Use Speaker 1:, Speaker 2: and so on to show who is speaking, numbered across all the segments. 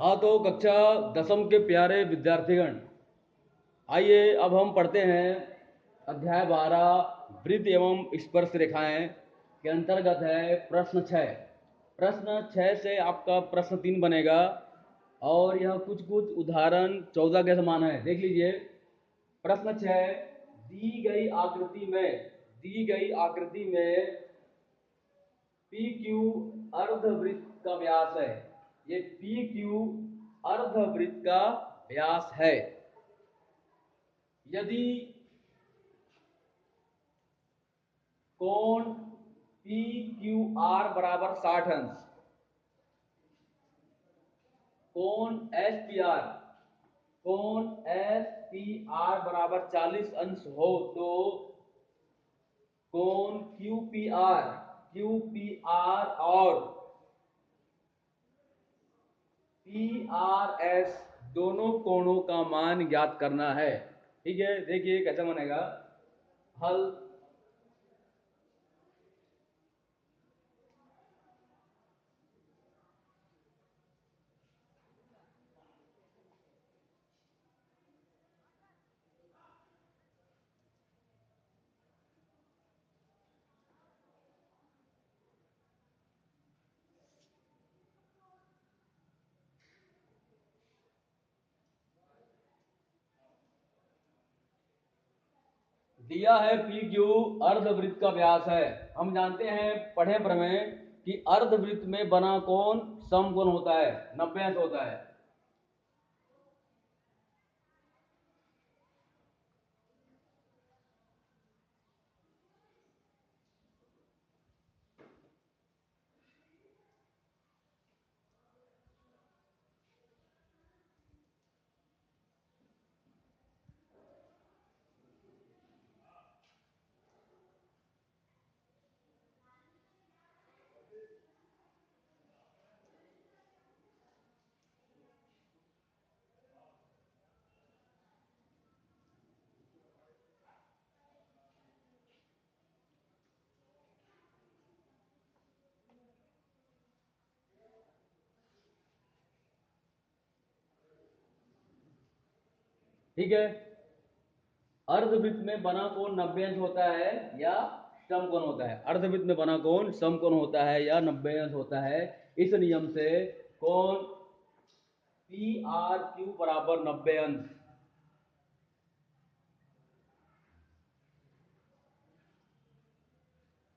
Speaker 1: हाँ, तो कक्षा दसम के प्यारे विद्यार्थीगण, आइए अब हम पढ़ते हैं अध्याय 12 वृत्त एवं स्पर्श रेखाएं के अंतर्गत है प्रश्न 6। प्रश्न 6 से आपका प्रश्न 3 बनेगा और यह कुछ कुछ उदाहरण 14 के समान है। देख लीजिए प्रश्न 6। दी गई आकृति में पी क्यू अर्धवृत्त का व्यास है। ये पी क्यू अर्धवृत्त का व्यास है। यदि कोण पी क्यू आर बराबर 60 अंश, कोण एस पी आर बराबर 40 अंश हो तो कोण क्यू पी आर और पी आर एस दोनों कोणों का मान ज्ञात करना है। ठीक है, देखिए कैसे बनेगा हल। दिया है पी क्यू अर्धवृत्त का व्यास है। हम जानते हैं पढ़े प्रमेय कि अर्धवृत्त में बना कोण समकोण होता है, 90 अंश होता है। ठीक है, अर्धवृत्त में बना कोण 90 अंश होता है या समकोण होता है। अर्धवृत्त में बना कोण समकोण होता है या 90 अंश होता है। इस नियम से कोण पी आर क्यू बराबर 90 अंश,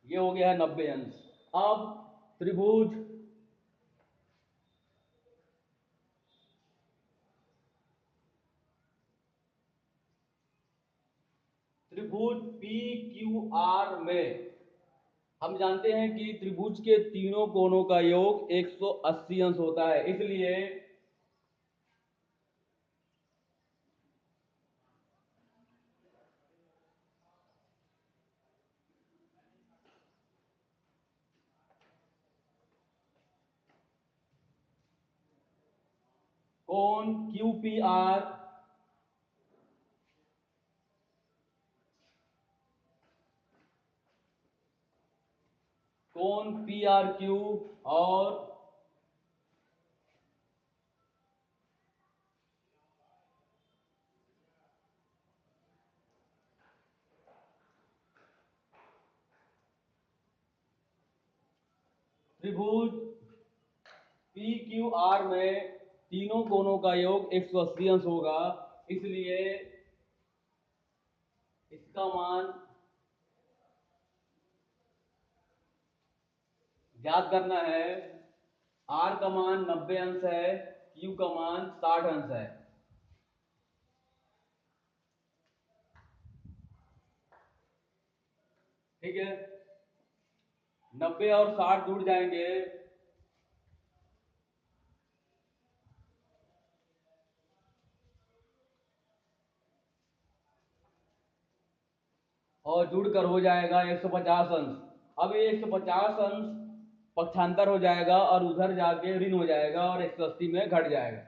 Speaker 1: ये हो गया है 90 अंश। अब त्रिभुज त्रिभुज पी क्यू आर में हम जानते हैं कि त्रिभुज के तीनों कोणों का योग 180 अंश होता है। इसलिए कोण क्यू पी आर कोण पी आर क्यू और त्रिभुज पी क्यू आर में तीनों कोणों का योग 180 अंश होगा। इसलिए इसका मान ज्ञात करना है। आर का मान 90 अंश है, क्यू का मान 60 अंश है। ठीक है, 90 और 60 जुड़ जाएंगे और जुड़कर हो जाएगा 150 अंश। अब ये 150 अंश पक्षांतर हो जाएगा और उधर जाके ऋण हो जाएगा और 180 में घट जाएगा।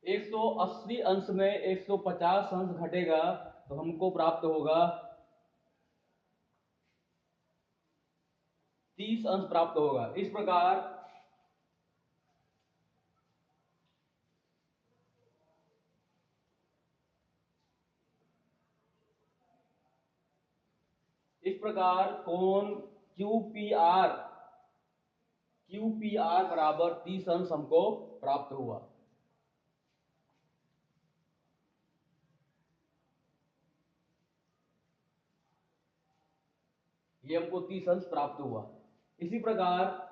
Speaker 1: एक सौ अस्सी अंश में 150 अंश घटेगा तो हमको प्राप्त होगा 30 अंश प्राप्त होगा। इस प्रकार कोण क्यू पी आर बराबर 30 अंश हमको प्राप्त हुआ। ये हमको 30 अंश प्राप्त हुआ। इसी प्रकार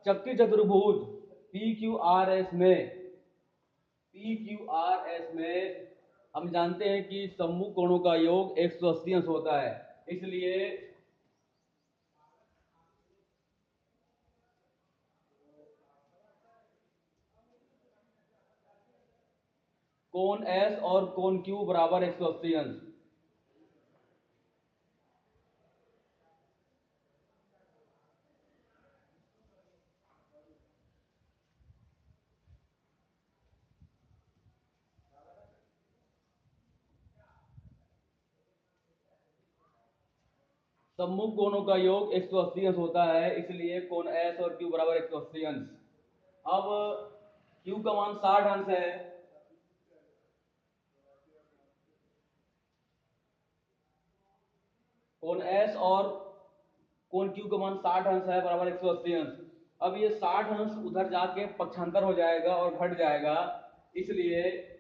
Speaker 1: चक्री चतुर्भुज पी क्यू आर एस में हम जानते हैं कि सम्मुख कोणों का योग 180 अंश होता है। इसलिए कोण एस और कोण क्यू बराबर 180 अंश। सम्मुख कोणों का योग 180 अंश होता है, इसलिए कोण एस और क्यू बराबर 180 अंश। अब क्यू का मान 60 अंश है, कोण एस और कोण क्यू का मान 60 अंश है बराबर 180 अंश। अब ये 60 अंश उधर जाके पक्षांतर हो जाएगा और घट जाएगा, इसलिए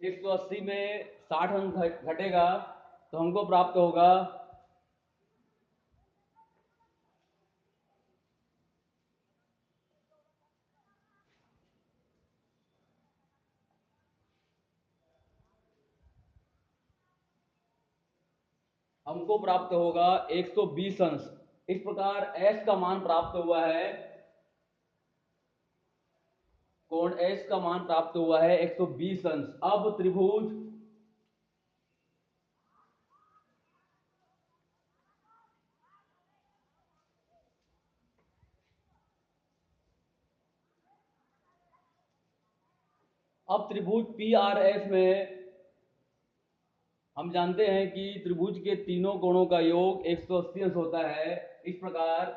Speaker 1: 180 में 60 अंश घटेगा तो हमको प्राप्त होगा हमको प्राप्त होगा 120 अंश। इस प्रकार एस का मान प्राप्त हुआ है, कोण एस का मान प्राप्त हुआ है 120 अंश। अब त्रिभुज पी आर एस में हम जानते हैं कि त्रिभुज के तीनों कोणों का योग 180 अंश होता है। इस प्रकार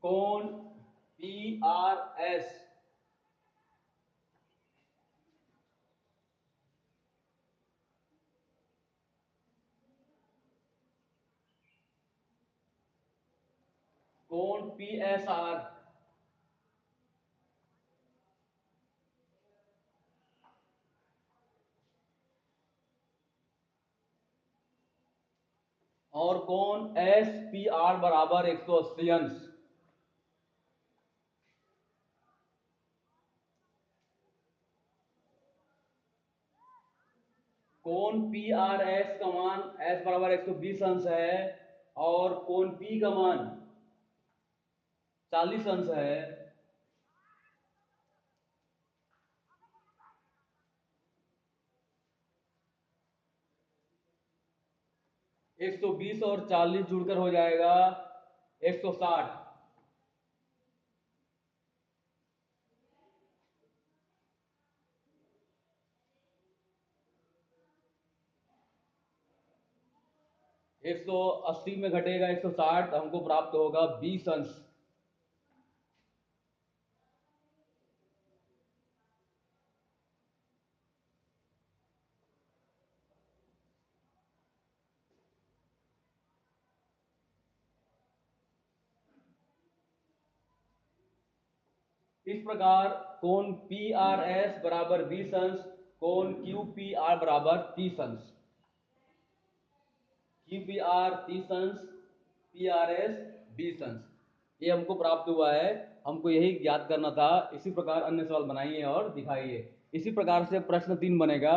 Speaker 1: कोण पी आर एस कोण पी एस आर और कोण एस पी आर बराबर 180 अंश। कोण पी आर एस का मान एस बराबर 120 अंश है और कोण पी का मान 40 अंश है। 120 और 40 जुड़कर हो जाएगा 160। एक सौ 80 में घटेगा 160, हमको प्राप्त होगा 20 अंश। इस प्रकार कोण पी आर एस बराबर 20 अंश, कोण क्यू पी आर बराबर 30 अंश। क्यू पी आर 30 अंश, पी आर एस 20 अंश। ये हमको प्राप्त हुआ है, हमको यही ज्ञात करना था। इसी प्रकार अन्य सवाल बनाइए और दिखाइए। इसी प्रकार से प्रश्न 3 बनेगा